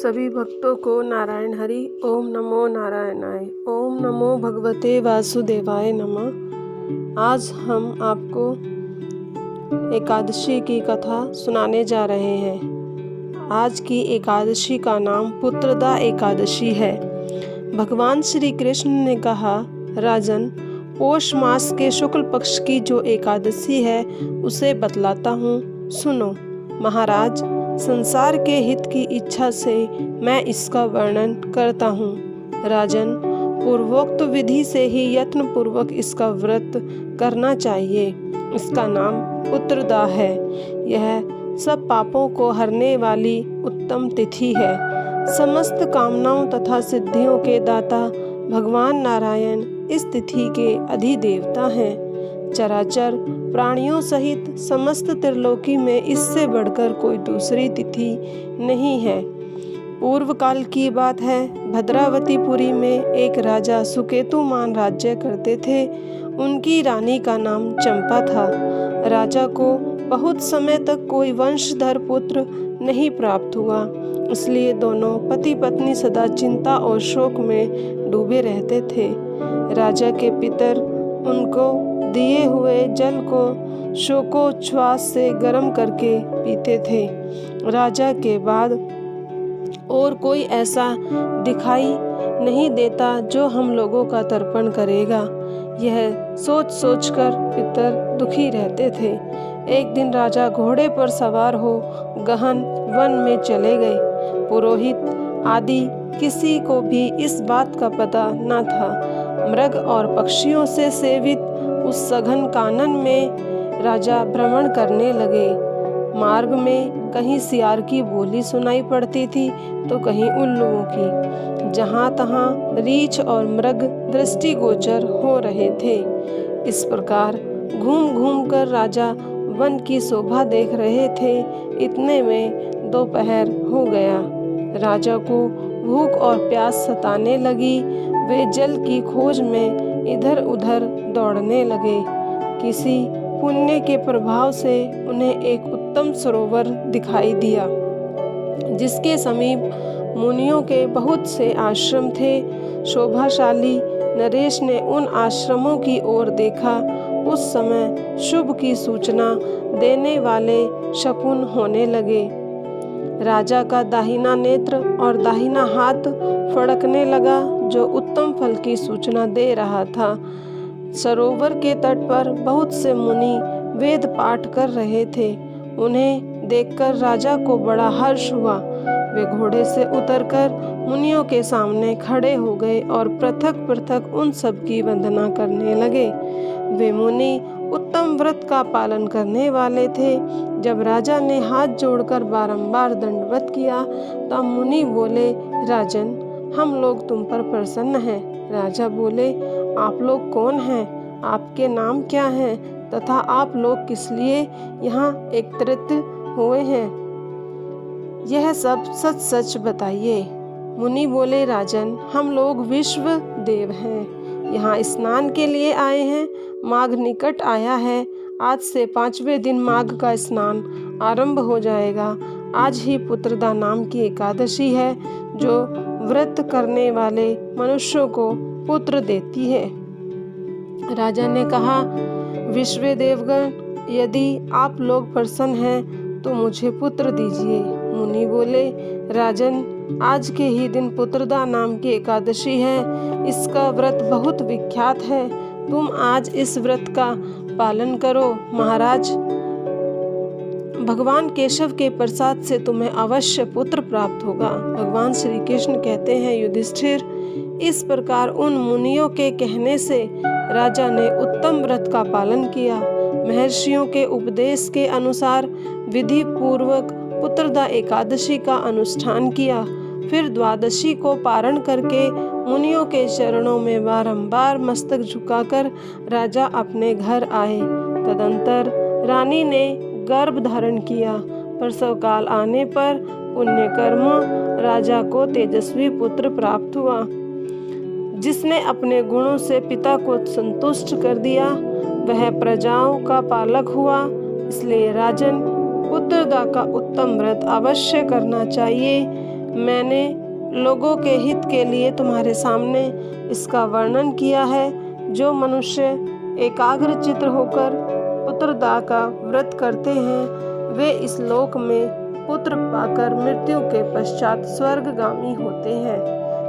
सभी भक्तों को नारायण हरि। ओम नमो नारायणाय। ओम नमो भगवते वासुदेवाय नमः। आज हम आपको एकादशी की कथा सुनाने जा रहे हैं। आज की एकादशी का नाम पुत्रदा एकादशी है। भगवान श्री कृष्ण ने कहा, राजन, पौष मास के शुक्ल पक्ष की जो एकादशी है उसे बतलाता हूँ, सुनो। महाराज, संसार के हित की इच्छा से मैं इसका वर्णन करता हूँ। राजन, पूर्वोक्त विधि से ही यत्न पूर्वक इसका व्रत करना चाहिए। इसका नाम पुत्रदा है। यह सब पापों को हरने वाली उत्तम तिथि है। समस्त कामनाओं तथा सिद्धियों के दाता भगवान नारायण इस तिथि के अधिदेवता हैं। चराचर प्राणियों सहित समस्त त्रिलोकी में इससे बढ़कर कोई दूसरी तिथि नहीं है। पूर्व काल की बात है, भद्रावतीपुरी में एक राजा सुकेतुमान राज्य करते थे। उनकी रानी का नाम चंपा था। राजा को बहुत समय तक कोई वंशधर पुत्र नहीं प्राप्त हुआ, इसलिए दोनों पति पत्नी सदा चिंता और शोक में डूबे रहते थे। राजा के पितर उनको दिए हुए जल को शोकोच्छ्वास से गर्म करके पीते थे। राजा के बाद और कोई ऐसा दिखाई नहीं देता जो हम लोगों का तर्पण करेगा। यह सोच सोचकर पितर दुखी रहते थे। एक दिन राजा घोड़े पर सवार हो गहन वन में चले गए। पुरोहित आदि किसी को भी इस बात का पता न था। मृग और पक्षियों से सेवित उस सघन कानन में राजा भ्रमण करने लगे। मार्ग में कहीं सियार की बोली सुनाई पड़ती थी तो कहीं उल्लुओं की। जहाँ तहाँ रीछ और मृग दृष्टिगोचर हो रहे थे। इस प्रकार घूम घूम कर राजा वन की शोभा देख रहे थे। इतने में दोपहर हो गया। राजा को भूख और प्यास सताने लगी। वे जल की खोज में इधर उधर दौड़ने लगे। किसी पुण्य के प्रभाव से उन्हें एक उत्तम सरोवर दिखाई दिया, जिसके समीप मुनियों के बहुत से आश्रम थे। शोभाशाली नरेश ने उन आश्रमों की ओर देखा। उस समय शुभ की सूचना देने वाले शकुन होने लगे। राजा का दाहिना नेत्र और दाहिना हाथ फड़कने लगा, जो उत्तम फल की सूचना दे रहा था। सरोवर के तट पर बहुत से मुनि वेद पाठ कर रहे थे। उन्हें देखकर राजा को बड़ा हर्ष हुआ। वे घोड़े से उतरकर मुनियों के सामने खड़े हो गए और पृथक पृथक उन सब की वंदना करने लगे। वे मुनि उत्तम व्रत का पालन करने वाले थे। जब राजा ने हाथ जोड़कर बारंबार दंडवत किया तब मुनि बोले, राजन, हम लोग तुम पर प्रसन्न हैं। राजा बोले, आप लोग कौन हैं? आपके नाम क्या हैं तथा आप लोग किस लिए यहाँ एकत्रित हुए हैं? यह सब सच सच बताइए। मुनि बोले, राजन, हम लोग विश्व देव हैं। यहाँ स्नान के लिए आए हैं। माघ निकट आया है। आज से 5वें दिन माघ का स्नान आरंभ हो जाएगा। आज ही पुत्रदा नाम की एकादशी है, जो व्रत करने वाले मनुष्यों को पुत्र देती है। राजा ने कहा, विश्व देवगण, यदि आप लोग प्रसन्न हैं तो मुझे पुत्र दीजिए। मुनि बोले, राजन, आज के ही दिन पुत्रदा नाम की एकादशी है। इसका व्रत बहुत विख्यात है। तुम आज इस व्रत का पालन करो। महाराज, भगवान केशव के प्रसाद से तुम्हें अवश्य पुत्र प्राप्त होगा। भगवान श्री कृष्ण कहते हैं, युधिष्ठिर, इस प्रकार उन मुनियों के कहने से राजा ने उत्तम व्रत का पालन किया। महर्षियों के उपदेश के अनुसार विधि पूर्वक पुत्रदा एकादशी का अनुष्ठान किया। फिर द्वादशी को पारण करके मुनियों के चरणों में बारंबार मस्तक झुकाकर राजा अपने घर आए। तदंतर रानी ने गर्भ धारण किया। प्रसव काल आने पर पुण्य कर्म राजा को तेजस्वी पुत्र प्राप्त हुआ, जिसने अपने गुणों से पिता को संतुष्ट कर दिया। वह प्रजाओं का पालक हुआ। इसलिए राजन, पुत्रदा का उत्तम व्रत अवश्य करना चाहिए। मैंने लोगों के हित के लिए तुम्हारे सामने इसका वर्णन किया है। जो मनुष्य एकाग्र चित्त होकर पुत्रदा का व्रत करते हैं वे इस लोक में पुत्र पाकर मृत्यु के पश्चात स्वर्गगामी होते हैं।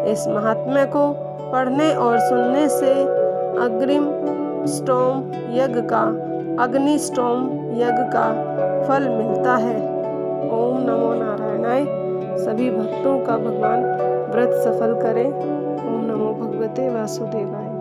इस महात्म्य को पढ़ने और सुनने से अग्निष्टोम यज्ञ का फल मिलता है। ओम नमो नारायणाय। सभी भक्तों का भगवान व्रत सफल करें। ओम नमो भगवते वासुदेवाय।